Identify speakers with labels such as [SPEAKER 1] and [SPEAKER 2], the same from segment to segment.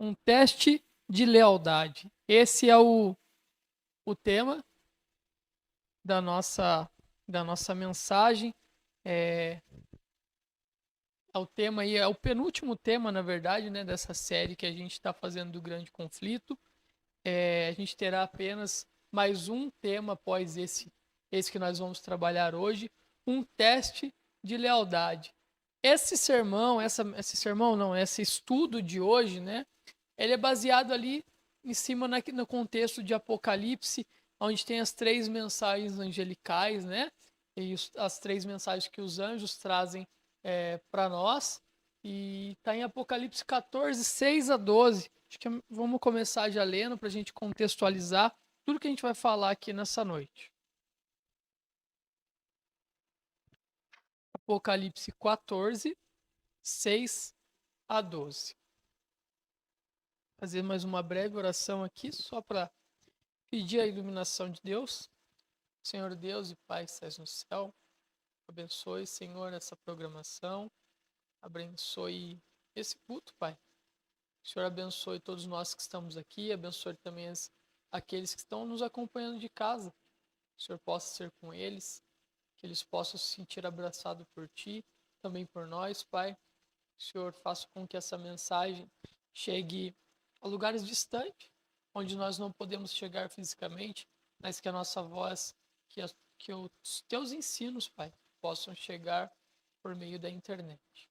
[SPEAKER 1] Um teste de lealdade. Esse é o tema da nossa mensagem. É o tema aí, é o penúltimo tema, na verdade, né, dessa série que a gente está fazendo do grande conflito. A gente terá apenas mais um tema após esse que nós vamos trabalhar hoje, um teste de lealdade. Esse sermão, esse estudo de hoje, né, ele é baseado ali em cima no contexto de Apocalipse, onde tem as três mensagens angelicais, né, e as três mensagens que os anjos trazem para nós, e está em Apocalipse 14, 6 a 12. Acho que vamos começar já lendo para a gente contextualizar tudo que a gente vai falar aqui nessa noite. Apocalipse 14, 6 a 12. Fazer mais uma breve oração aqui, só para pedir a iluminação de Deus. Senhor Deus e Pai que estás no céu, abençoe, Senhor, essa programação, abençoe esse culto, Pai. O Senhor abençoe todos nós que estamos aqui, abençoe também aqueles que estão nos acompanhando de casa. O Senhor possa ser com eles, que eles possam se sentir abraçados por Ti, também por nós, Pai. O Senhor faça com que essa mensagem chegue a lugares distantes, onde nós não podemos chegar fisicamente, mas que a nossa voz, que os Teus ensinos, Pai, possam chegar por meio da internet.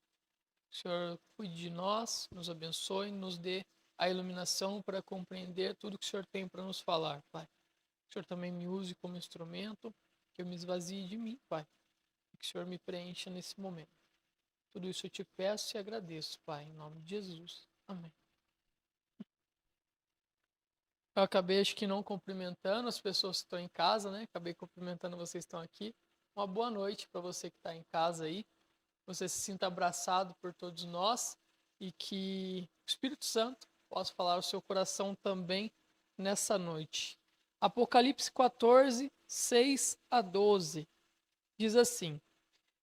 [SPEAKER 1] O Senhor cuide de nós, nos abençoe, nos dê a iluminação para compreender tudo que o Senhor tem para nos falar, Pai. Que o Senhor também me use como instrumento, que eu me esvazie de mim, Pai. E que o Senhor me preencha nesse momento. Tudo isso eu te peço e agradeço, Pai, em nome de Jesus. Amém. Eu acabei, acho que não cumprimentando as pessoas que estão em casa, né? Acabei cumprimentando vocês que estão aqui. Uma boa noite para você que está em casa aí. Você se sinta abraçado por todos nós e que o Espírito Santo possa falar ao seu coração também nessa noite. Apocalipse 14, 6 a 12. Diz assim: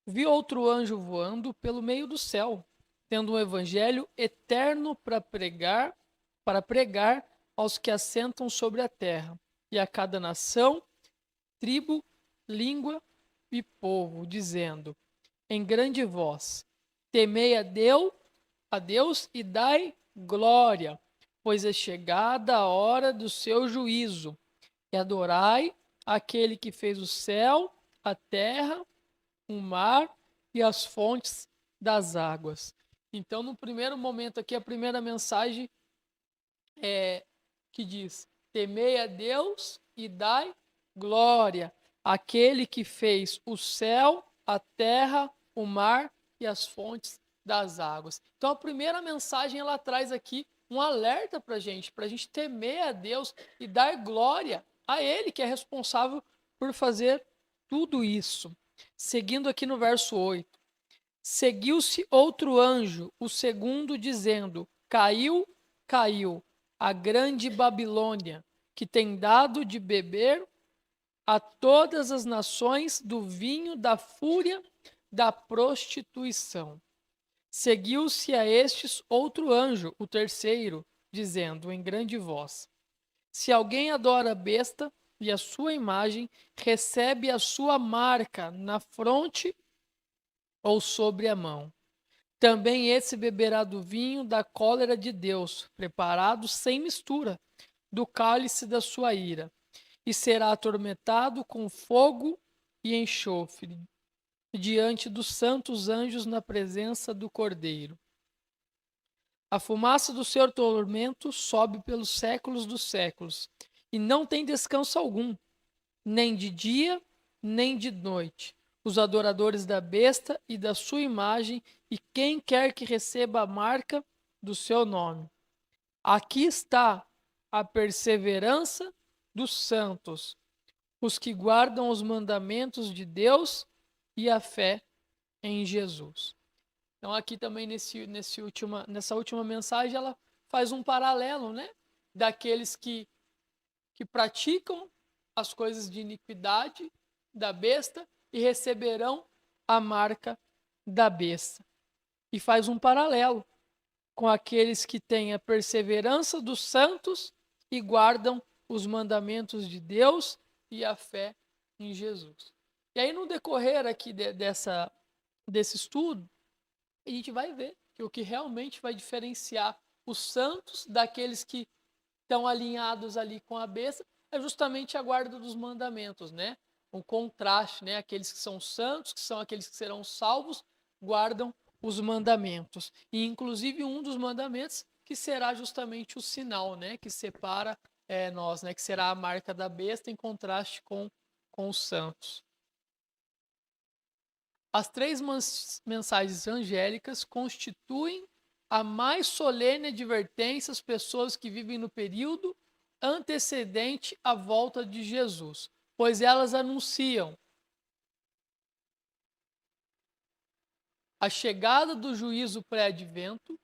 [SPEAKER 1] Vi outro anjo voando pelo meio do céu, tendo um evangelho eterno para pregar aos que assentam sobre a terra, e a cada nação, tribo, língua e povo, dizendo em grande voz: Temei a Deus e dai glória, pois é chegada a hora do seu juízo, e adorai aquele que fez o céu, a terra, o mar e as fontes das águas. Então, no primeiro momento aqui, a primeira mensagem é que diz: Temei a Deus e dai glória, aquele que fez o céu, a terra, o mar e as fontes das águas. Então, a primeira mensagem ela traz aqui um alerta para a gente temer a Deus e dar glória a Ele, que é responsável por fazer tudo isso. Seguindo aqui no verso 8. Seguiu-se outro anjo, o segundo, dizendo: Caiu, caiu, a grande Babilônia, que tem dado de beber a todas as nações do vinho da fúria da prostituição. Seguiu-se a estes outro anjo, o terceiro, dizendo em grande voz: Se alguém adora a besta e a sua imagem, recebe a sua marca na fronte ou sobre a mão. Também esse beberá do vinho da cólera de Deus, preparado sem mistura, do cálice da sua ira, e será atormentado com fogo e enxofre, diante dos santos anjos na presença do Cordeiro. A fumaça do seu tormento sobe pelos séculos dos séculos, e não tem descanso algum, nem de dia, nem de noite. Os adoradores da besta e da sua imagem, e quem quer que receba a marca do seu nome. Aqui está a perseverança dos santos, os que guardam os mandamentos de Deus e a fé em Jesus. Então, aqui também nessa última mensagem, ela faz um paralelo, né? Daqueles que praticam as coisas de iniquidade da besta e receberão a marca da besta. E faz um paralelo com aqueles que têm a perseverança dos santos e guardam os mandamentos de Deus e a fé em Jesus. E aí, no decorrer aqui desse estudo, a gente vai ver que o que realmente vai diferenciar os santos daqueles que estão alinhados ali com a besta é justamente a guarda dos mandamentos, né? O contraste, né? Aqueles que são santos, que são aqueles que serão salvos, guardam os mandamentos. E inclusive um dos mandamentos que será justamente o sinal, né? Que separa nós, né? Que será a marca da besta em contraste com os santos. As três mensagens angélicas constituem a mais solene advertência às pessoas que vivem no período antecedente à volta de Jesus, pois elas anunciam a chegada do juízo pré-advento,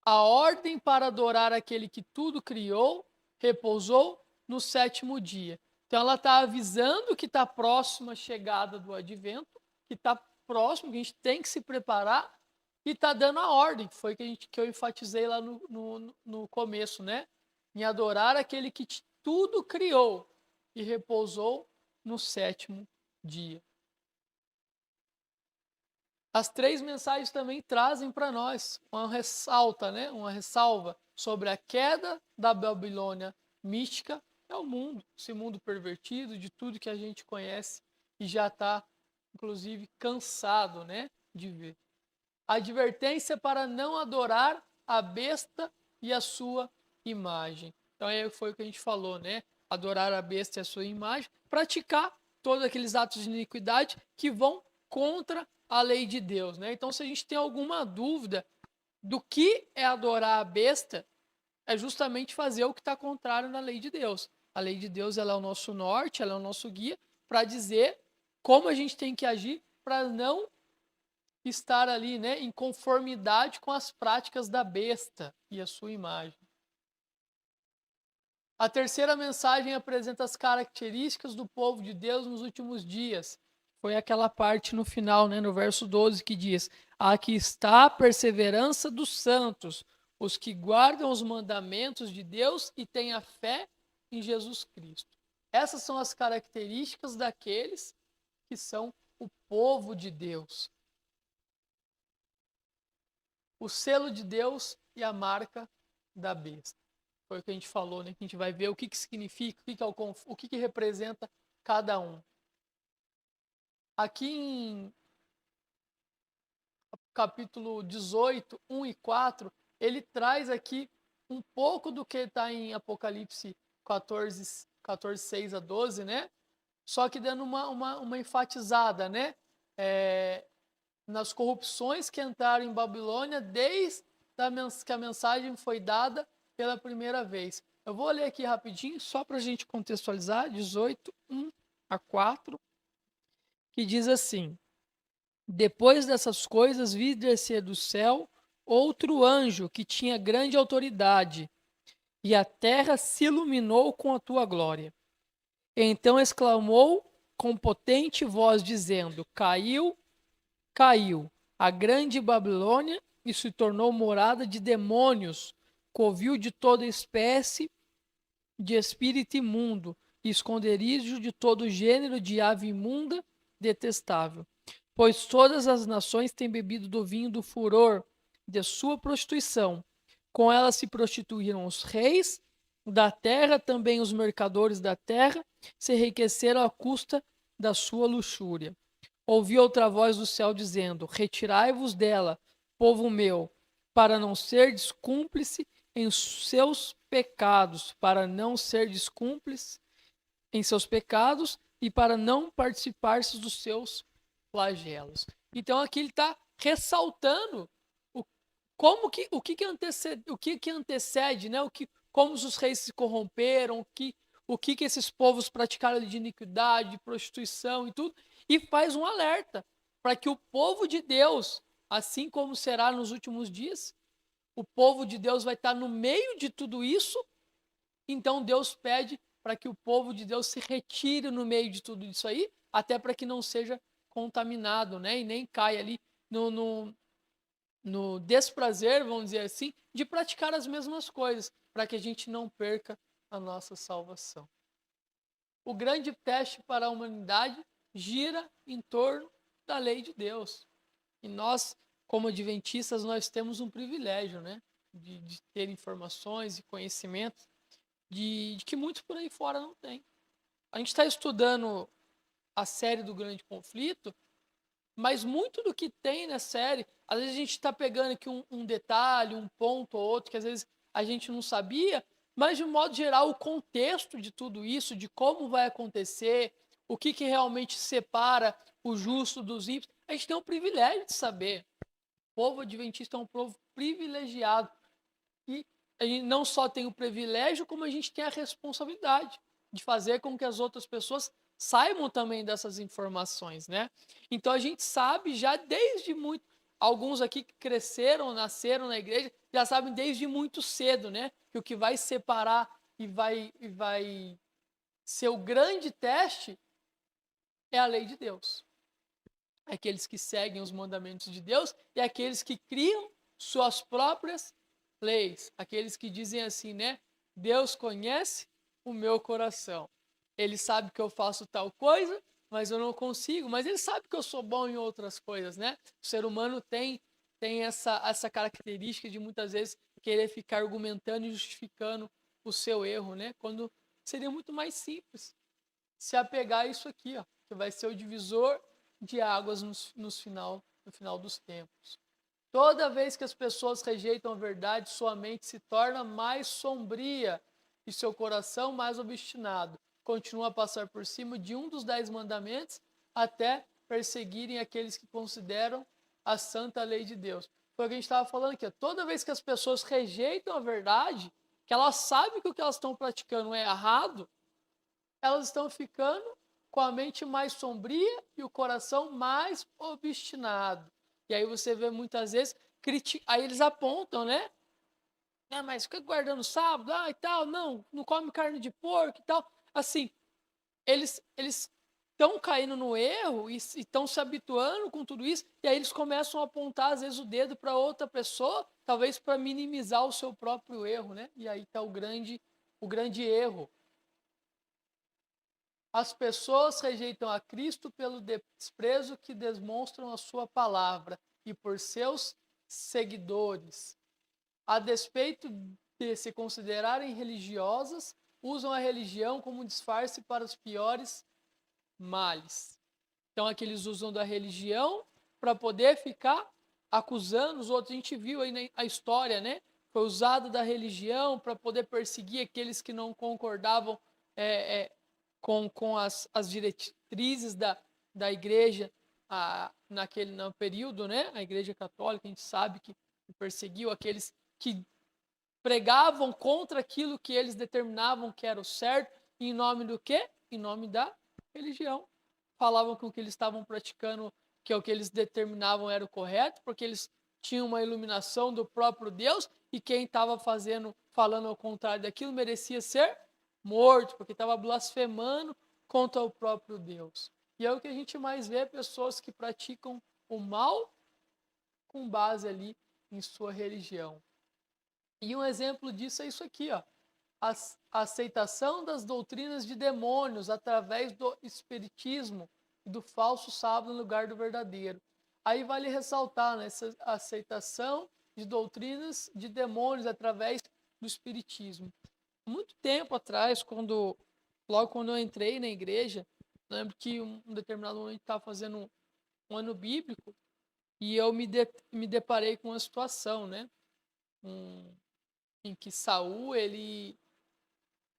[SPEAKER 1] a ordem para adorar aquele que tudo criou, repousou no sétimo dia. Então ela está avisando que está próxima a chegada do advento, que está próximo, que a gente tem que se preparar, e está dando a ordem, que foi que eu enfatizei lá no começo, né? Em adorar aquele que tudo criou e repousou no sétimo dia. As três mensagens também trazem para nós uma ressalta, né? Uma ressalva sobre a queda da Babilônia mística, é o mundo, esse mundo pervertido, de tudo que a gente conhece e já está, inclusive, cansado, né, de ver. A advertência para não adorar a besta e a sua imagem. Então, aí foi o que a gente falou, né? Adorar a besta e a sua imagem, praticar todos aqueles atos de iniquidade que vão contra a lei de Deus, né? Então, se a gente tem alguma dúvida do que é adorar a besta, é justamente fazer o que está contrário na lei de Deus. A lei de Deus, ela é o nosso norte, ela é o nosso guia para dizer como a gente tem que agir para não estar ali, né, em conformidade com as práticas da besta e a sua imagem. A terceira mensagem apresenta as características do povo de Deus nos últimos dias. Foi aquela parte no final, né, no verso 12, que diz: aqui está a perseverança dos santos, os que guardam os mandamentos de Deus e têm a fé em Jesus Cristo. Essas são as características daqueles que são o povo de Deus. O selo de Deus e a marca da besta. Foi o que a gente falou, né? Que a gente vai ver o que significa, o que representa cada um. Aqui em capítulo 18, 1 e 4, ele traz aqui um pouco do que está em Apocalipse 14, 6 a 12, né? Só que dando uma enfatizada, né? Nas corrupções que entraram em Babilônia desde que a mensagem foi dada pela primeira vez. Eu vou ler aqui rapidinho, só para a gente contextualizar, 18, 1 a 4, que diz assim: depois dessas coisas, vi descer do céu outro anjo que tinha grande autoridade, e a terra se iluminou com a tua glória. Então exclamou com potente voz, dizendo: caiu, caiu a grande Babilônia e se tornou morada de demônios, covil de toda espécie de espírito imundo, esconderijo de todo gênero de ave imunda, detestável. Pois todas as nações têm bebido do vinho do furor de sua prostituição. Com ela se prostituíram os reis da terra, também os mercadores da terra se enriqueceram à custa da sua luxúria. Ouvi outra voz do céu dizendo: retirai-vos dela, povo meu, para não serdes cúmplice em seus pecados, para não serdes cúmplice em seus pecados e para não participardes dos seus flagelos. Então aqui ele está ressaltando o que antecede, né? Como os reis se corromperam, o que esses povos praticaram de iniquidade, de prostituição e tudo, e faz um alerta para que o povo de Deus, assim como será nos últimos dias, o povo de Deus vai estar no meio de tudo isso. Então Deus pede para que o povo de Deus se retire no meio de tudo isso aí, até para que não seja contaminado, né? E nem caia ali no desprazer, vamos dizer assim, de praticar as mesmas coisas, para que a gente não perca a nossa salvação. O grande teste para a humanidade gira em torno da lei de Deus. E nós, como adventistas, nós temos um privilégio, né? De ter informações e conhecimentos de que muitos por aí fora não têm. A gente está estudando a série do Grande Conflito, mas muito do que tem na série, às vezes a gente está pegando aqui um detalhe, um ponto ou outro que às vezes a gente não sabia, mas de um modo geral o contexto de tudo isso, de como vai acontecer, o que realmente separa o justo dos ímpios, a gente tem o privilégio de saber. O povo adventista é um povo privilegiado e a gente não só tem o privilégio, como a gente tem a responsabilidade de fazer com que as outras pessoas saibam também dessas informações, né? Então a gente sabe já desde muito, alguns aqui que cresceram, nasceram na igreja, já sabem desde muito cedo, né? Que o que vai separar e vai ser o grande teste é a lei de Deus. Aqueles que seguem os mandamentos de Deus e aqueles que criam suas próprias leis. Aqueles que dizem assim, né? Deus conhece o meu coração. Ele sabe que eu faço tal coisa, mas eu não consigo. Mas ele sabe que eu sou bom em outras coisas, né? O ser humano tem essa característica de muitas vezes querer ficar argumentando e justificando o seu erro, né? Quando seria muito mais simples se apegar a isso aqui, ó, que vai ser o divisor de águas no final dos tempos. Toda vez que as pessoas rejeitam a verdade, sua mente se torna mais sombria e seu coração mais obstinado. Continua a passar por cima de um dos 10 mandamentos até perseguirem aqueles que consideram a santa lei de Deus. Foi o que a gente estava falando aqui. Toda vez que as pessoas rejeitam a verdade, que elas sabem que o que elas estão praticando é errado, elas estão ficando com a mente mais sombria e o coração mais obstinado. E aí você vê muitas vezes, aí eles apontam, né? Ah, mas fica guardando sábado, e tal, não come carne de porco e tal. Assim, eles estão caindo no erro e estão se habituando com tudo isso, e aí eles começam a apontar, às vezes, o dedo para outra pessoa, talvez para minimizar o seu próprio erro, né? E aí está o grande erro. As pessoas rejeitam a Cristo pelo desprezo que demonstram a sua palavra e por seus seguidores. A despeito de se considerarem religiosas, usam a religião como disfarce para os piores males. Então, aqui eles usam da religião para poder ficar acusando os outros. A gente viu aí a história, né? Foi usado da religião para poder perseguir aqueles que não concordavam com as diretrizes da igreja no período, né? A igreja católica, a gente sabe que perseguiu aqueles que pregavam contra aquilo que eles determinavam que era o certo, em nome do quê? Em nome da religião. Falavam que o que eles estavam praticando, que é o que eles determinavam era o correto, porque eles tinham uma iluminação do próprio Deus, e quem estava falando ao contrário daquilo merecia ser morto, porque estava blasfemando contra o próprio Deus. E é o que a gente mais vê, pessoas que praticam o mal com base ali em sua religião. E um exemplo disso é isso aqui, ó. A aceitação das doutrinas de demônios através do espiritismo e do falso sábado no lugar do verdadeiro. Aí vale ressaltar, né, essa aceitação de doutrinas de demônios através do espiritismo. Muito tempo atrás, logo quando eu entrei na igreja, lembro que um determinado momento estava fazendo um ano bíblico e eu me deparei com uma situação, né, em que Saul, ele,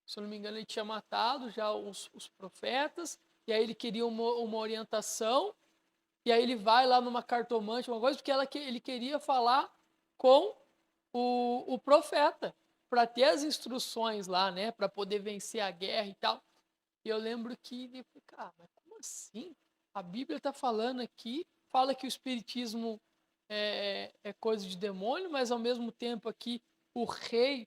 [SPEAKER 1] se eu não me engano, ele tinha matado já os profetas, e aí ele queria uma orientação, e aí ele vai lá numa cartomante, uma coisa, porque ele queria falar com o profeta, para ter as instruções lá, né, para poder vencer a guerra e tal. E eu lembro que ele falou, cara, mas como assim? A Bíblia está falando aqui, fala que o espiritismo é coisa de demônio, mas ao mesmo tempo aqui o rei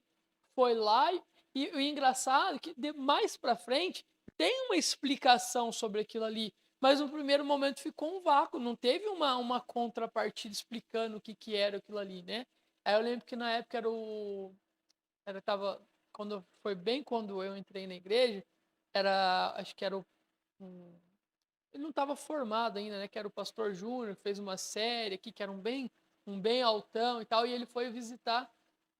[SPEAKER 1] foi lá e o engraçado é que mais para frente tem uma explicação sobre aquilo ali, mas no primeiro momento ficou um vácuo, não teve uma contrapartida explicando o que, que era aquilo ali, né? Aí eu lembro que na época foi bem quando eu entrei na igreja, acho que era ele não estava formado ainda, né? Que era o pastor Júnior, que fez uma série aqui, que era um bem altão e tal, e ele foi visitar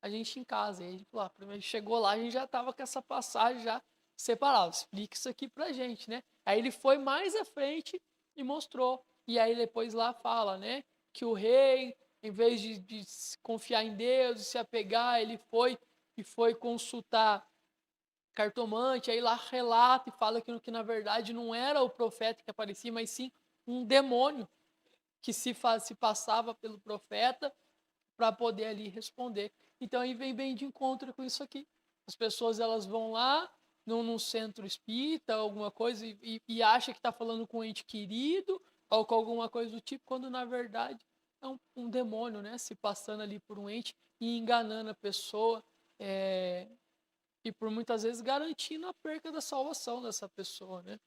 [SPEAKER 1] a gente em casa. E a gente falou, primeiro chegou lá, a gente já estava com essa passagem já separada. Explica isso aqui pra gente, né? Aí ele foi mais à frente e mostrou. E aí depois lá fala, né? Que o rei, em vez de confiar em Deus e se apegar, ele foi consultar cartomante, aí lá relata e fala que na verdade não era o profeta que aparecia, mas sim um demônio que se passava pelo profeta para poder ali responder. Então aí vem bem de encontro com isso aqui. As pessoas elas vão lá num centro espírita, alguma coisa, e acha que está falando com um ente querido ou com alguma coisa do tipo, quando na verdade é um demônio, né? Se passando ali por um ente e enganando a pessoa. E por muitas vezes garantindo a perca da salvação dessa pessoa, né?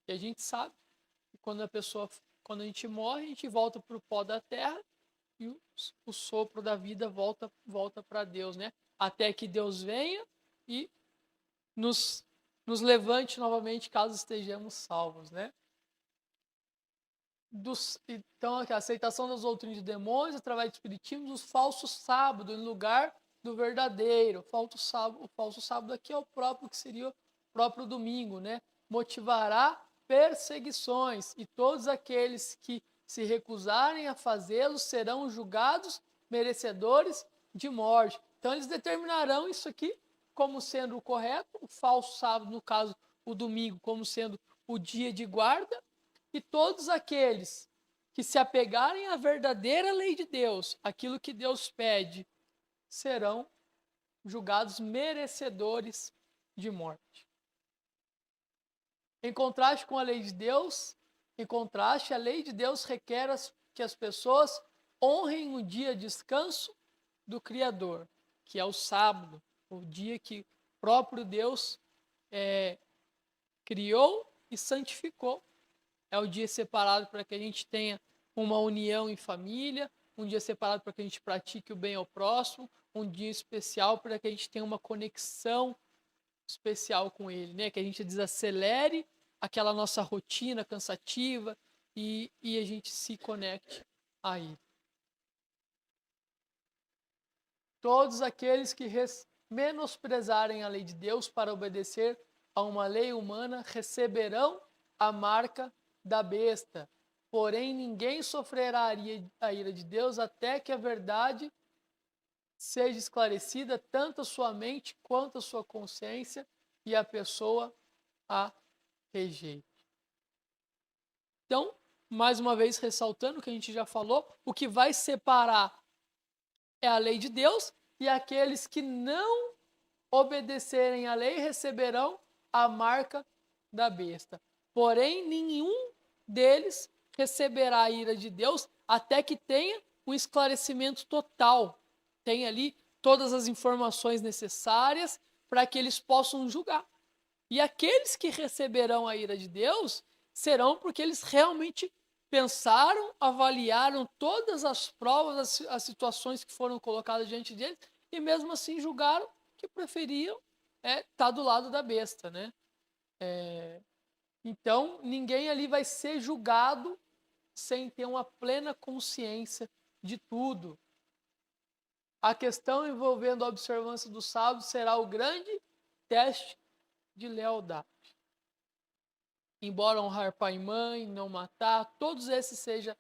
[SPEAKER 1] E a gente sabe que quando a gente morre, a gente volta para o pó da terra e o sopro da vida volta para Deus, né? Até que Deus venha e nos, nos levante novamente caso estejamos salvos, né? Então, a aceitação das doutrinas de demônios através do espiritismo, dos falsos sábados em lugar do verdadeiro. O falso sábado aqui é o próprio que seria o próprio domingo, né? Motivará perseguições e todos aqueles que se recusarem a fazê-lo serão julgados merecedores de morte. Então eles determinarão isso aqui como sendo o correto, o falso sábado, no caso, o domingo, como sendo o dia de guarda, e todos aqueles que se apegarem à verdadeira lei de Deus, aquilo que Deus pede, serão julgados merecedores de morte. Em contraste com a lei de Deus, a lei de Deus requer que as pessoas honrem o dia de descanso do Criador, que é o sábado, o dia que o próprio Deus criou e santificou. É o dia separado para que a gente tenha uma união em família, um dia separado para que a gente pratique o bem ao próximo, um dia especial para que a gente tenha uma conexão especial com ele, né? Que a gente desacelere aquela nossa rotina cansativa e a gente se conecte a ele. Todos aqueles que menosprezarem a lei de Deus para obedecer a uma lei humana receberão a marca da besta. Porém, ninguém sofrerá a ira de Deus até que a verdade seja esclarecida, tanto a sua mente quanto a sua consciência, e a pessoa a rejeite. Então, mais uma vez ressaltando o que a gente já falou, o que vai separar é a lei de Deus, e aqueles que não obedecerem à lei receberão a marca da besta. Porém, nenhum deles receberá a ira de Deus até que tenha um esclarecimento total, tenha ali todas as informações necessárias para que eles possam julgar. E aqueles que receberão a ira de Deus serão porque eles realmente pensaram, avaliaram todas as provas, as situações que foram colocadas diante deles e mesmo assim julgaram que preferiam estar do lado da besta, né? Então, ninguém ali vai ser julgado sem ter uma plena consciência de tudo. A questão envolvendo a observância do sábado será o grande teste de lealdade. Embora honrar pai e mãe, não matar, todos esses seja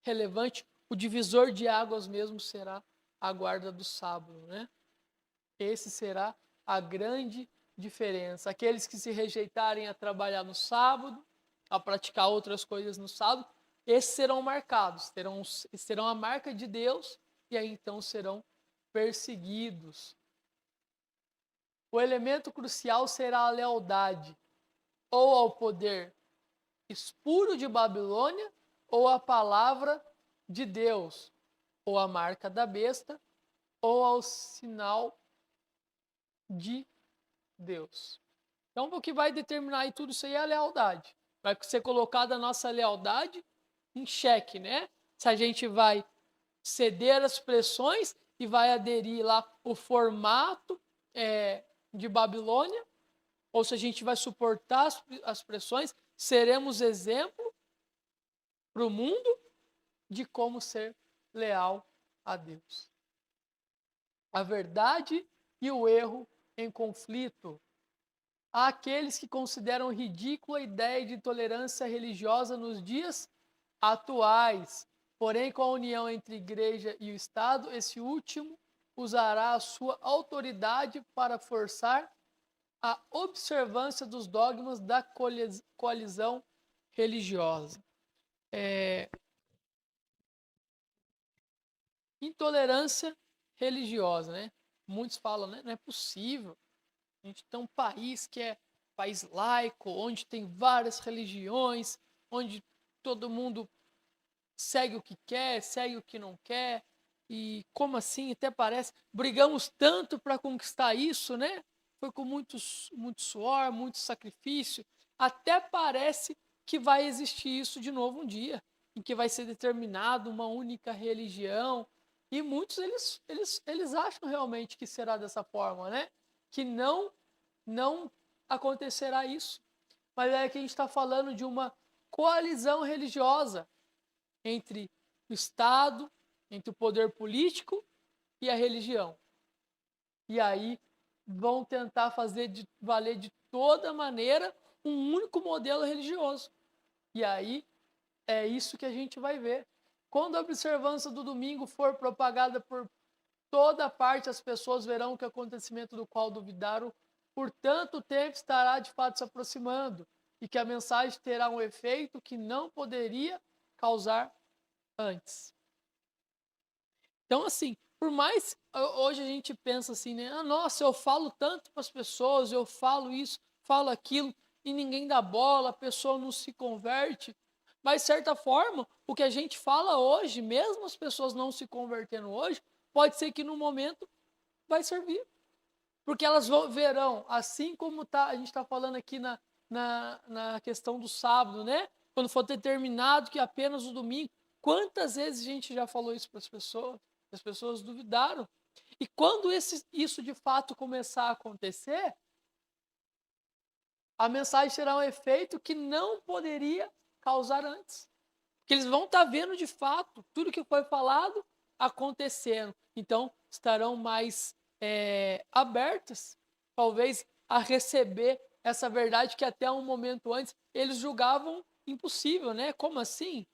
[SPEAKER 1] relevante, o divisor de águas mesmo será a guarda do sábado, né? Esse será a grande diferença. Aqueles que se rejeitarem a trabalhar no sábado, a praticar outras coisas no sábado, esses serão marcados, terão a marca de Deus e aí então serão perseguidos. O elemento crucial será a lealdade, ou ao poder espuro de Babilônia, ou à palavra de Deus, ou à marca da besta, ou ao sinal de Deus. Então, o que vai determinar aí tudo isso aí é a lealdade. Vai ser colocada a nossa lealdade em xeque, né? Se a gente vai ceder às pressões e vai aderir lá o formato de Babilônia, ou se a gente vai suportar as pressões, seremos exemplo para o mundo de como ser leal a Deus. A verdade e o erro em conflito. Há aqueles que consideram ridícula a ideia de tolerância religiosa nos dias atuais. Porém, com a união entre a igreja e o Estado, esse último usará a sua autoridade para forçar a observância dos dogmas da coalizão religiosa. Intolerância religiosa, né? Muitos falam, né? Não é possível. A gente tem um país que é país laico, onde tem várias religiões, onde todo mundo segue o que quer, segue o que não quer. E como assim? Até parece. Brigamos tanto para conquistar isso, né? Foi com muito suor, muito sacrifício. Até parece que vai existir isso de novo um dia, em que vai ser determinado uma única religião. E muitos eles acham realmente que será dessa forma, né? Que não acontecerá isso. Mas é que a gente está falando de uma coalizão religiosa entre o Estado, entre o poder político e a religião. E aí vão tentar fazer valer de toda maneira um único modelo religioso. E aí é isso que a gente vai ver. Quando a observância do domingo for propagada por toda parte, as pessoas verão que o acontecimento do qual duvidaram por tanto tempo estará de fato se aproximando e que a mensagem terá um efeito que não poderia causar antes. Então, assim, por mais hoje a gente pensa assim, né? Ah, nossa, eu falo tanto para as pessoas, eu falo isso, falo aquilo, e ninguém dá bola, a pessoa não se converte. Mas, de certa forma, o que a gente fala hoje, mesmo as pessoas não se convertendo hoje, pode ser que no momento vai servir. Porque elas verão, assim como a gente está falando aqui na questão do sábado, né? Quando for determinado que apenas o domingo, quantas vezes a gente já falou isso para as pessoas? As pessoas duvidaram. E quando isso de fato começar a acontecer, a mensagem terá um efeito que não poderia causar antes. Porque eles vão estar vendo de fato tudo que foi falado acontecendo. Então, estarão mais abertas, talvez, a receber essa verdade que até um momento antes eles julgavam impossível, né? Como assim?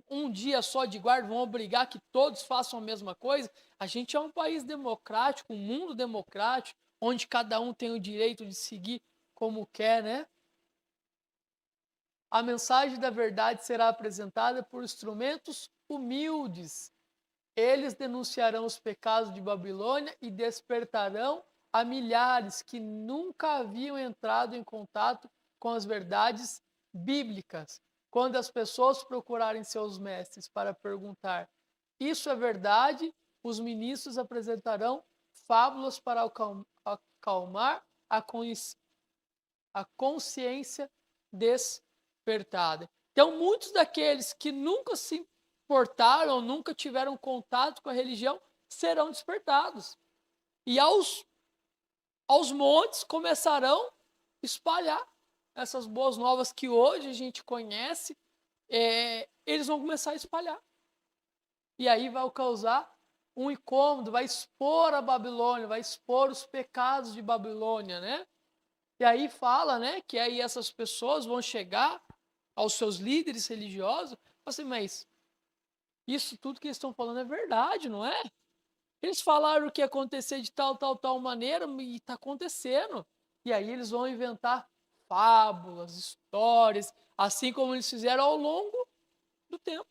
[SPEAKER 1] Um dia só de guarda, vão obrigar que todos façam a mesma coisa? A gente é um país democrático, um mundo democrático, onde cada um tem o direito de seguir como quer, né? A mensagem da verdade será apresentada por instrumentos humildes. Eles denunciarão os pecados de Babilônia e despertarão a milhares que nunca haviam entrado em contato com as verdades bíblicas. Quando as pessoas procurarem seus mestres para perguntar: isso é verdade? Os ministros apresentarão fábulas para acalmar a consciência despertada. Então, muitos daqueles que nunca se importaram, nunca tiveram contato com a religião, serão despertados. E aos montes começarão a espalhar essas boas novas que hoje a gente conhece, eles vão começar a espalhar. E aí vai causar um incômodo, vai expor a Babilônia, vai expor os pecados de Babilônia, né? E aí fala, né, que aí essas pessoas vão chegar aos seus líderes religiosos, assim, mas isso tudo que eles estão falando é verdade, não é? Eles falaram que ia acontecer de tal maneira e está acontecendo. E aí eles vão inventar fábulas, histórias, assim como eles fizeram ao longo do tempo.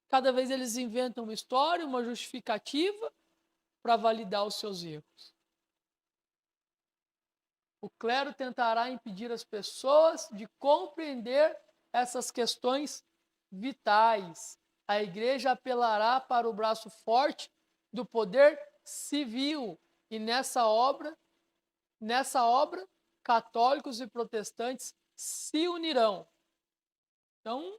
[SPEAKER 1] Cada vez eles inventam uma história, uma justificativa para validar os seus erros. O clero tentará impedir as pessoas de compreender essas questões vitais. A igreja apelará para o braço forte do poder civil e nessa obra, católicos e protestantes se unirão. Então,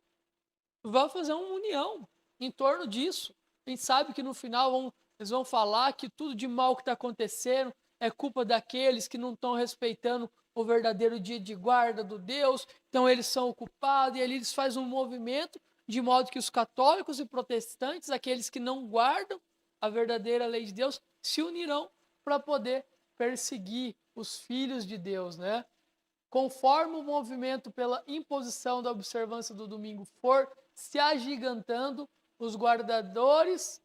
[SPEAKER 1] vamos fazer uma união em torno disso. A gente sabe que no final eles vão falar que tudo de mal que está acontecendo é culpa daqueles que não estão respeitando o verdadeiro dia de guarda do Deus, então eles são o culpado, e ali eles fazem um movimento de modo que os católicos e protestantes, aqueles que não guardam a verdadeira lei de Deus, se unirão para poder perseguir os filhos de Deus, né? Conforme o movimento pela imposição da observância do domingo for se agigantando, os guardadores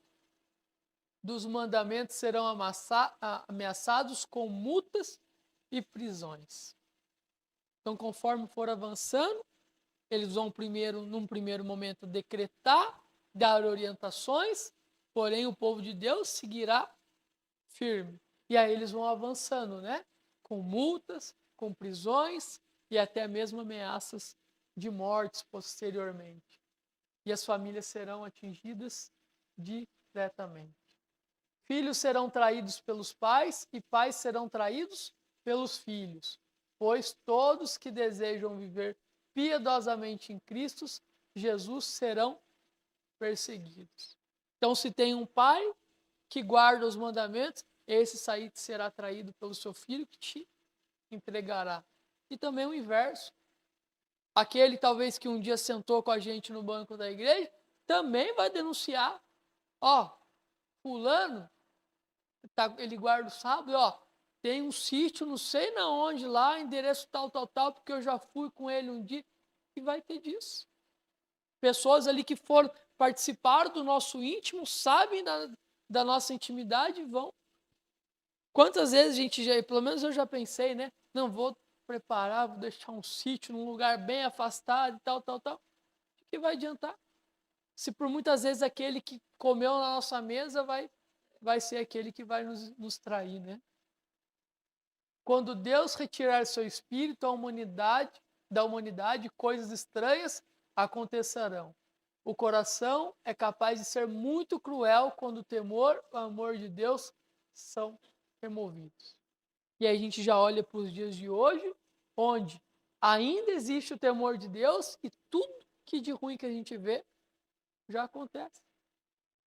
[SPEAKER 1] dos mandamentos serão ameaçados com multas e prisões. Então, conforme for avançando, eles vão num primeiro momento, decretar, dar orientações, porém o povo de Deus seguirá firme. E aí eles vão avançando, né? Com multas, com prisões e até mesmo ameaças de mortes posteriormente. E as famílias serão atingidas diretamente. Filhos serão traídos pelos pais e pais serão traídos pelos filhos, pois todos que desejam viver piedosamente em Cristo Jesus serão perseguidos. Então, se tem um pai que guarda os mandamentos, esse será traído pelo seu filho que te entregará. E também o inverso. Aquele talvez que um dia sentou com a gente no banco da igreja, também vai denunciar. Ó, fulano, ele guarda o sábado, ó, tem um sítio, não sei na onde lá, endereço tal, porque eu já fui com ele um dia, e vai ter disso. Pessoas ali que foram participar do nosso íntimo, sabem da nossa intimidade, vão. Quantas vezes a gente já, pelo menos eu já pensei, né? Não vou preparar, vou deixar um sítio num lugar bem afastado e tal. O que vai adiantar? Se por muitas vezes aquele que comeu na nossa mesa vai ser aquele que vai nos trair, né? Quando Deus retirar seu espírito da humanidade, coisas estranhas acontecerão. O coração é capaz de ser muito cruel quando o temor e o amor de Deus são removidos. E aí a gente já olha para os dias de hoje, onde ainda existe o temor de Deus e tudo que de ruim que a gente vê já acontece.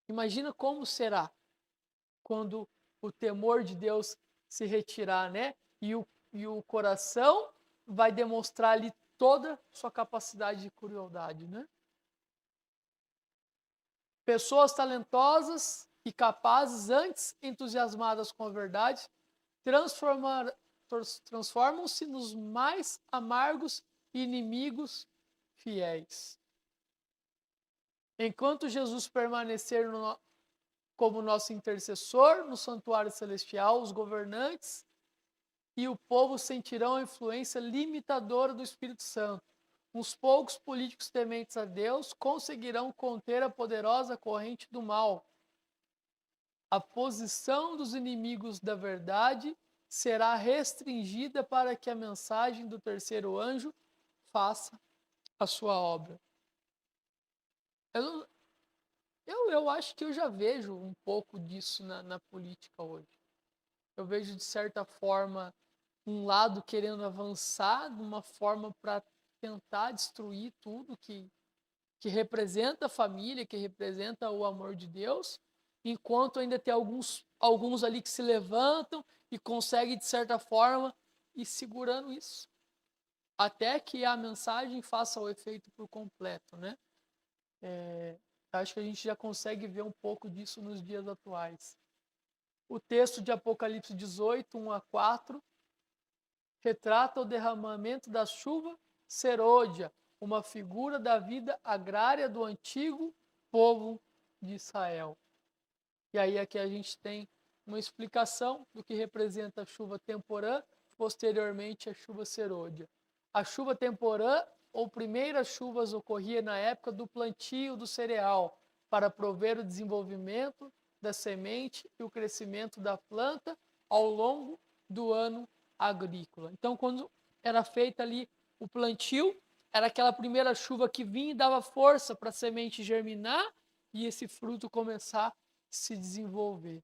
[SPEAKER 1] Imagina como será quando o temor de Deus se retirar, né? E o coração vai demonstrar ali toda a sua capacidade de crueldade, né? Pessoas talentosas e capazes, antes entusiasmadas com a verdade, transformam-se nos mais amargos inimigos fiéis. Enquanto Jesus permanecer como nosso intercessor no santuário celestial, os governantes e o povo sentirão a influência limitadora do Espírito Santo. Uns poucos políticos tementes a Deus conseguirão conter a poderosa corrente do mal. A posição dos inimigos da verdade será restringida para que a mensagem do terceiro anjo faça a sua obra. Eu acho que eu já vejo um pouco disso na política hoje. Eu vejo, de certa forma, um lado querendo avançar de uma forma para tentar destruir tudo que representa a família, que representa o amor de Deus, enquanto ainda tem alguns ali que se levantam e conseguem, de certa forma, ir segurando isso, até que a mensagem faça o efeito por completo, né? Acho que a gente já consegue ver um pouco disso nos dias atuais. O texto de Apocalipse 18, 1-4, retrata o derramamento da chuva serôdia, uma figura da vida agrária do antigo povo de Israel. E aí aqui a gente tem uma explicação do que representa a chuva temporã, posteriormente a chuva serôdia. A chuva temporã, ou primeiras chuvas, ocorria na época do plantio do cereal, para prover o desenvolvimento da semente e o crescimento da planta ao longo do ano agrícola. Então, quando era feita ali o plantio, era aquela primeira chuva que vinha e dava força para a semente germinar e esse fruto começar a se desenvolver.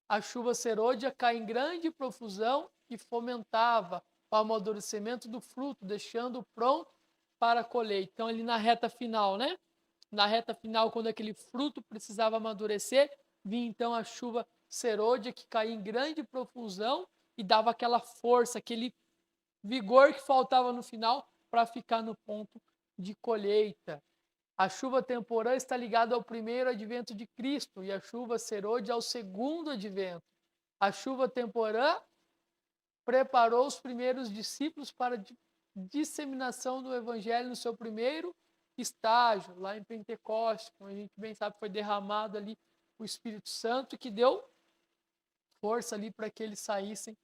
[SPEAKER 1] A chuva serôdia cai em grande profusão e fomentava o amadurecimento do fruto, deixando pronto para a colheita. Então, ali na reta final, né? Na reta final, quando aquele fruto precisava amadurecer, vinha então a chuva serôdia que caía em grande profusão e dava aquela força, aquele vigor que faltava no final para ficar no ponto de colheita. A chuva temporã está ligada ao primeiro advento de Cristo e a chuva serôdia ao segundo advento. A chuva temporã preparou os primeiros discípulos para a disseminação do evangelho no seu primeiro estágio, lá em Pentecostes, como a gente bem sabe, foi derramado ali o Espírito Santo que deu força ali para que eles saíssem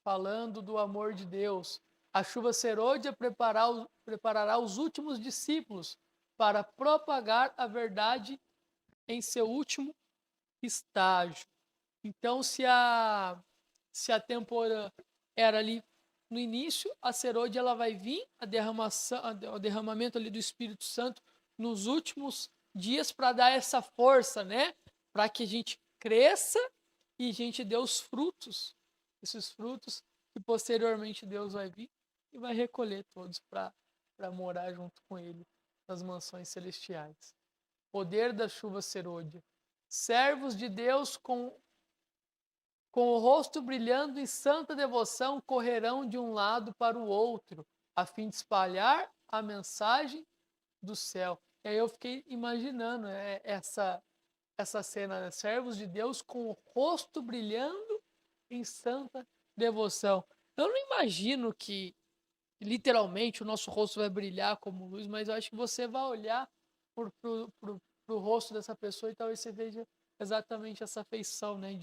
[SPEAKER 1] falando do amor de Deus. A chuva serôdia preparará os últimos discípulos para propagar a verdade em seu último estágio. Então, se a temporã era ali no início, a serôdia ela vai vir, o derramamento ali do Espírito Santo nos últimos dias para dar essa força, né? Para que a gente cresça e a gente dê os frutos, esses frutos que posteriormente Deus vai vir e vai recolher todos para morar junto com ele nas mansões celestiais. Poder da chuva serôdia. Servos de Deus com o rosto brilhando em santa devoção, correrão de um lado para o outro, a fim de espalhar a mensagem do céu. E aí eu fiquei imaginando essa cena, né? Servos de Deus com o rosto brilhando em santa devoção. Eu não imagino que literalmente o nosso rosto vai brilhar como luz, mas eu acho que você vai olhar para o rosto dessa pessoa e talvez você veja exatamente essa feição, né?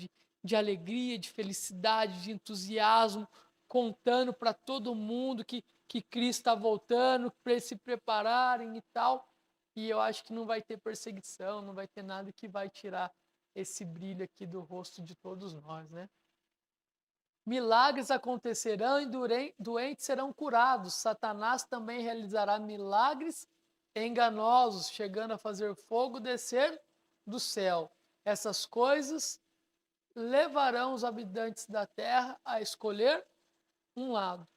[SPEAKER 1] De alegria, de felicidade, de entusiasmo, contando para todo mundo que Cristo está voltando, para eles se prepararem e tal. E eu acho que não vai ter perseguição, não vai ter nada que vai tirar esse brilho aqui do rosto de todos nós, né? Milagres acontecerão e doentes serão curados. Satanás também realizará milagres enganosos, chegando a fazer fogo descer do céu. Essas coisas levarão os habitantes da terra a escolher um lado.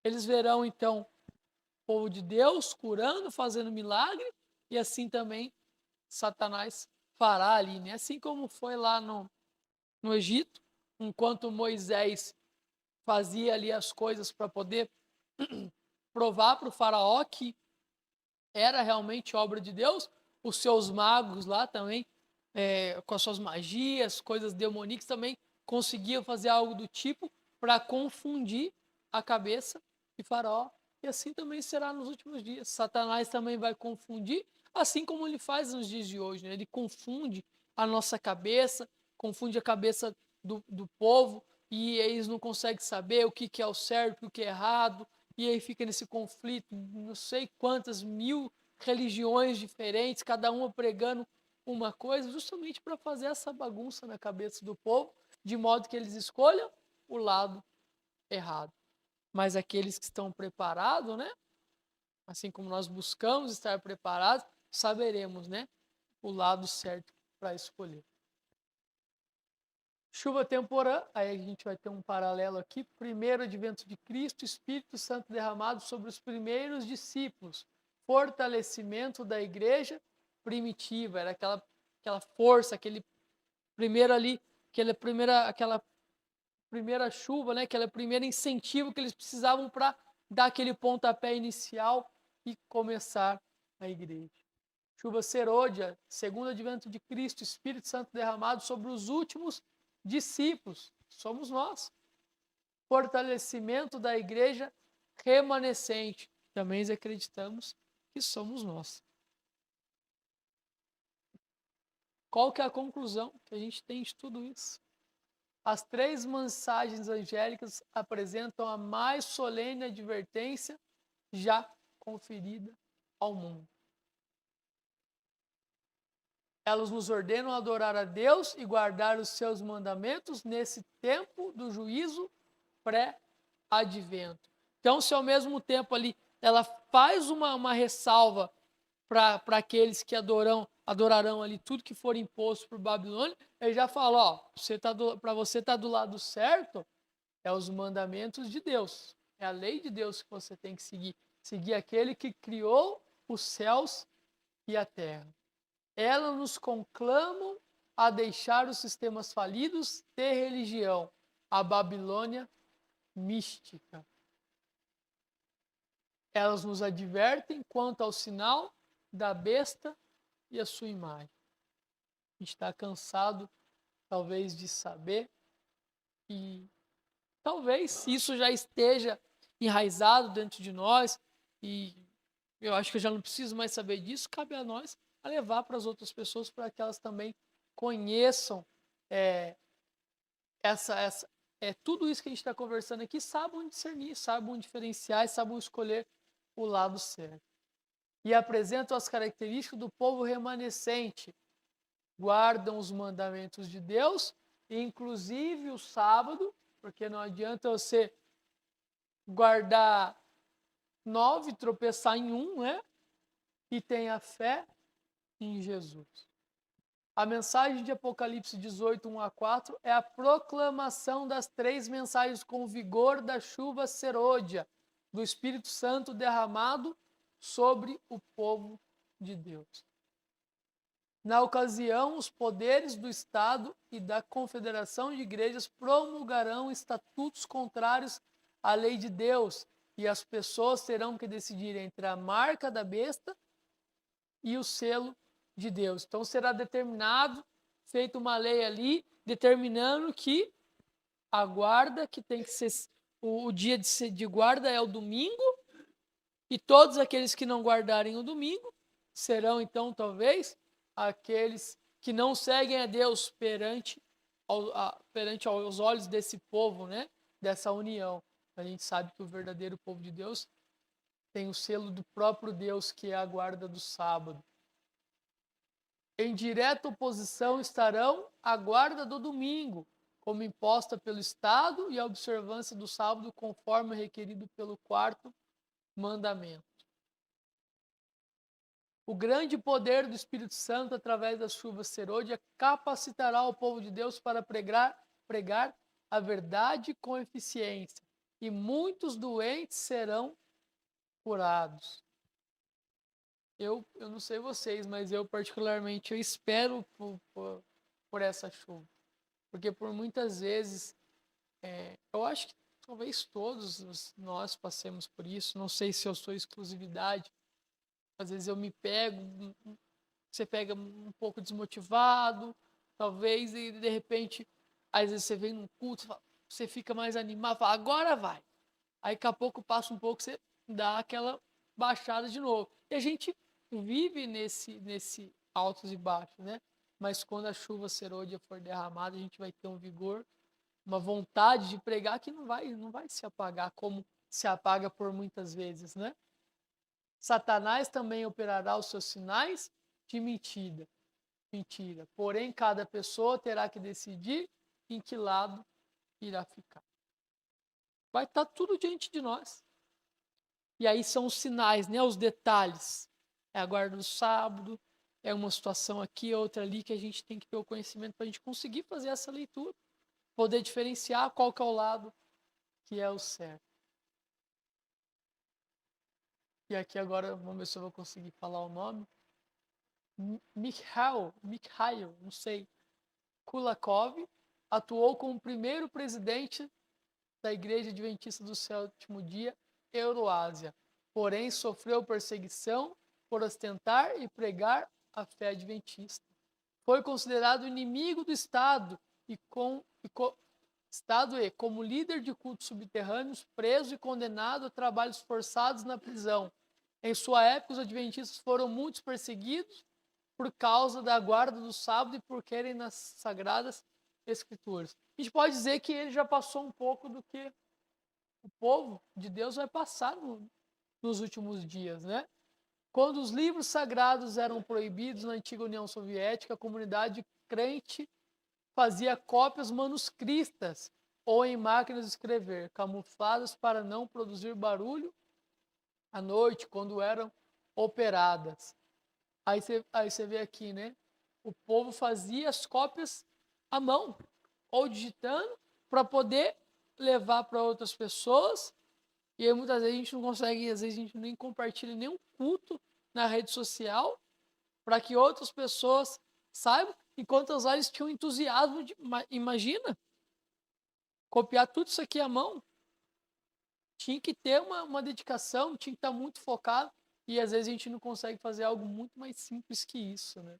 [SPEAKER 1] Eles verão, então, o povo de Deus curando, fazendo milagre, e assim também Satanás fará ali, né? Assim como foi lá no Egito, enquanto Moisés fazia ali as coisas para poder provar para o faraó que era realmente obra de Deus, os seus magos lá também, com as suas magias, coisas demoníacas, também conseguiam fazer algo do tipo para confundir a cabeça de faraó. E assim também será nos últimos dias. Satanás também vai confundir, assim como ele faz nos dias de hoje, né? Ele confunde a nossa cabeça, confunde a cabeça do povo, e eles não conseguem saber o que é o certo, o que é errado, e aí fica nesse conflito, não sei quantas mil religiões diferentes, cada uma pregando uma coisa, justamente para fazer essa bagunça na cabeça do povo, de modo que eles escolham o lado errado. Mas aqueles que estão preparados, né? Assim como nós buscamos estar preparados, saberemos, né? O lado certo para escolher. Chuva temporã, aí a gente vai ter um paralelo aqui. Primeiro advento de Cristo, Espírito Santo derramado sobre os primeiros discípulos. Fortalecimento da igreja primitiva, era aquela força, aquele primeiro ali, aquela primeira chuva, né? Aquele primeiro incentivo que eles precisavam para dar aquele pontapé inicial e começar a igreja. Chuva serôdia, segundo advento de Cristo, Espírito Santo derramado sobre os últimos discípulos, somos nós. Fortalecimento da igreja remanescente, também acreditamos que somos nós. Qual que é a conclusão que a gente tem de tudo isso? As três mensagens angélicas apresentam a mais solene advertência já conferida ao mundo. Elas nos ordenam adorar a Deus e guardar os seus mandamentos nesse tempo do juízo pré-advento. Então, se ao mesmo tempo ali ela faz uma ressalva para aqueles que adorarão ali tudo que for imposto por Babilônia, ele já fala, para você estar do lado certo, é os mandamentos de Deus. É a lei de Deus que você tem que seguir. Seguir aquele que criou os céus e a terra. Elas nos conclamam a deixar os sistemas falidos de religião, a Babilônia mística. Elas nos advertem quanto ao sinal da besta e a sua imagem. A gente está cansado, talvez, de saber, e talvez isso já esteja enraizado dentro de nós, e eu acho que eu já não preciso mais saber disso. Cabe a nós a levar para as outras pessoas, para que elas também conheçam tudo isso que a gente está conversando aqui, saibam discernir, saibam diferenciar e saibam escolher o lado certo. E apresentam as características do povo remanescente. Guardam os mandamentos de Deus, inclusive o sábado, porque não adianta você guardar 9, tropeçar em um, né? E tenha fé em Jesus. A mensagem de Apocalipse 18, 1 a 4 é a proclamação das 3 mensagens com vigor da chuva serôdia, do Espírito Santo derramado sobre o povo de Deus. Na ocasião, os poderes do Estado e da Confederação de Igrejas promulgarão estatutos contrários à lei de Deus, e as pessoas terão que decidir entre a marca da besta e o selo de Deus. Então será determinado, feita uma lei ali, determinando que a guarda, que tem que ser o dia de guarda é o domingo, e todos aqueles que não guardarem o domingo serão, então, talvez, aqueles que não seguem a Deus perante aos olhos desse povo, né? Dessa união. A gente sabe que o verdadeiro povo de Deus tem o selo do próprio Deus, que é a guarda do sábado. Em direta oposição estarão a guarda do domingo, como imposta pelo Estado, e a observância do sábado, conforme requerido pelo 4º mandamento. O grande poder do Espírito Santo, através da chuva serôdia, capacitará o povo de Deus para pregar a verdade com eficiência, e muitos doentes serão curados. Eu não sei vocês, mas eu particularmente eu espero por essa chuva. Porque por muitas vezes, eu acho que talvez todos nós passemos por isso, não sei se eu sou exclusividade, às vezes eu me pego, você pega um pouco desmotivado, talvez, e de repente, às vezes você vem num culto, você fica mais animado, fala, agora vai. Aí daqui a pouco passa um pouco, você dá aquela baixada de novo. E a gente vive nesse altos e baixos, né? Mas quando a chuva serôdia for derramada, a gente vai ter um vigor, uma vontade de pregar que não vai se apagar como se apaga por muitas vezes, né? Satanás também operará os seus sinais de mentira. Porém, cada pessoa terá que decidir em que lado irá ficar. Vai estar tudo diante de nós. E aí são os sinais, né? Os detalhes. É a guarda do sábado, é uma situação aqui, outra ali, que a gente tem que ter o conhecimento para a gente conseguir fazer essa leitura, poder diferenciar qual que é o lado que é o certo. E aqui agora, vamos ver se eu vou conseguir falar o nome. Mikhail, não sei, Kulakov, atuou como primeiro presidente da Igreja Adventista do Sétimo Dia Euroásia, porém sofreu perseguição por ostentar e pregar a fé adventista. Foi considerado inimigo do Estado como líder de cultos subterrâneos, preso e condenado a trabalhos forçados na prisão. Em sua época, os adventistas foram muito perseguidos por causa da guarda do sábado e por querem nas sagradas escrituras. A gente pode dizer que ele já passou um pouco do que o povo de Deus vai passar nos últimos dias, né? Quando os livros sagrados eram proibidos na antiga União Soviética, a comunidade crente fazia cópias manuscritas ou em máquinas de escrever, camufladas para não produzir barulho à noite, quando eram operadas. Aí você vê aqui, né? O povo fazia as cópias à mão, ou digitando, para poder levar para outras pessoas E aí muitas vezes a gente não consegue, às vezes a gente nem compartilha nenhum culto na rede social para que outras pessoas saibam, enquanto as lives tinham entusiasmo de, imagina, copiar tudo isso aqui à mão. Tinha que ter uma dedicação, tinha que estar muito focado, e às vezes a gente não consegue fazer algo muito mais simples que isso, né?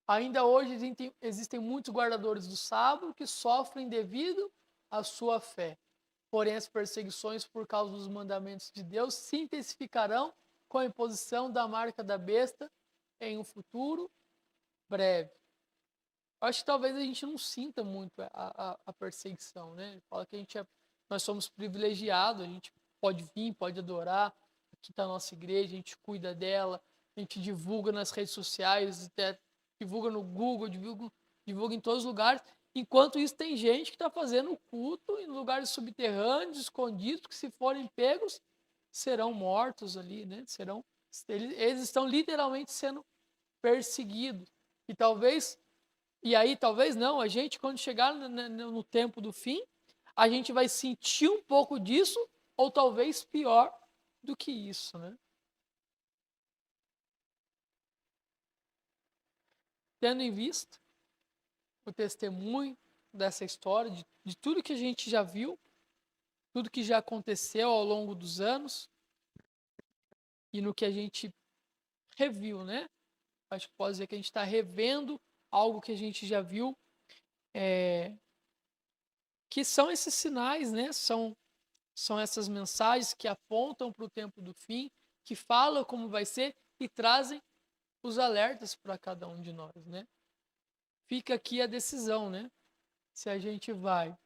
[SPEAKER 1] Ainda hoje existem muitos guardadores do sábado que sofrem devido à sua fé. Porém, as perseguições por causa dos mandamentos de Deus se intensificarão com a imposição da marca da besta em um futuro breve. Eu acho que talvez a gente não sinta muito a perseguição, né? Fala que nós somos privilegiados, a gente pode vir, pode adorar, aqui está a nossa igreja, a gente cuida dela, a gente divulga nas redes sociais, até divulga no Google, divulga em todos os lugares. Enquanto isso, tem gente que está fazendo culto em lugares subterrâneos, escondidos, que se forem pegos, serão mortos ali, né? Eles estão literalmente sendo perseguidos. E aí talvez não, a gente quando chegar no tempo do fim, a gente vai sentir um pouco disso, ou talvez pior do que isso, né? Tendo em vista o testemunho dessa história, de tudo que a gente já viu, tudo que já aconteceu ao longo dos anos, e no que a gente reviu, né? Acho que pode dizer que a gente está revendo algo que a gente já viu, que são esses sinais, né? São essas mensagens que apontam para o tempo do fim, que falam como vai ser e trazem os alertas para cada um de nós, né? Fica aqui a decisão, né? Se a gente vai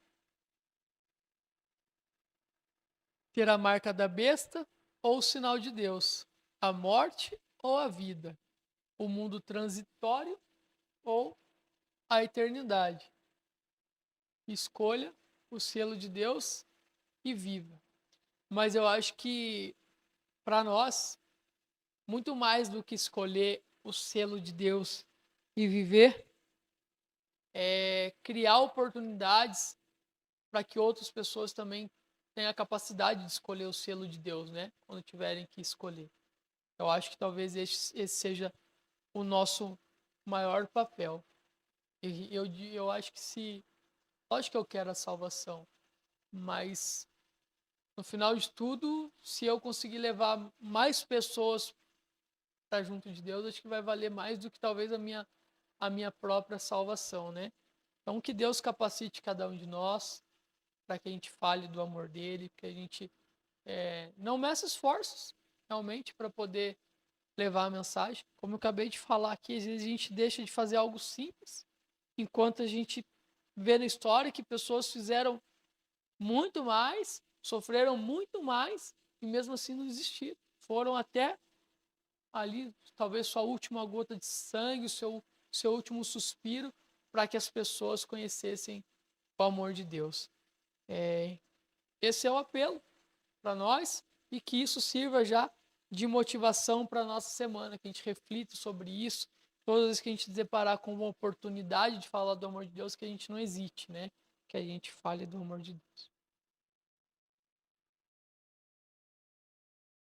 [SPEAKER 1] ter a marca da besta ou o sinal de Deus, a morte ou a vida, o mundo transitório ou a eternidade. Escolha o selo de Deus e viva. Mas eu acho que para nós, muito mais do que escolher o selo de Deus e viver, é criar oportunidades para que outras pessoas também tenham a capacidade de escolher o selo de Deus, né? Quando tiverem que escolher. Eu acho que talvez esse seja o nosso maior papel. Eu acho que lógico que eu quero a salvação, mas no final de tudo, se eu conseguir levar mais pessoas para junto de Deus, acho que vai valer mais do que talvez a minha própria salvação, né? Então, que Deus capacite cada um de nós para que a gente fale do amor dele, que a gente não meça esforços realmente para poder levar a mensagem. Como eu acabei de falar aqui, às vezes a gente deixa de fazer algo simples, enquanto a gente vê na história que pessoas fizeram muito mais, sofreram muito mais e mesmo assim não desistiram. Foram até ali, talvez sua última gota de sangue, seu último suspiro, para que as pessoas conhecessem o amor de Deus. Esse é o apelo para nós e que isso sirva já de motivação para a nossa semana, que a gente reflita sobre isso. Todas as vezes que a gente se deparar com uma oportunidade de falar do amor de Deus, que a gente não hesite, né? Que a gente fale do amor de Deus.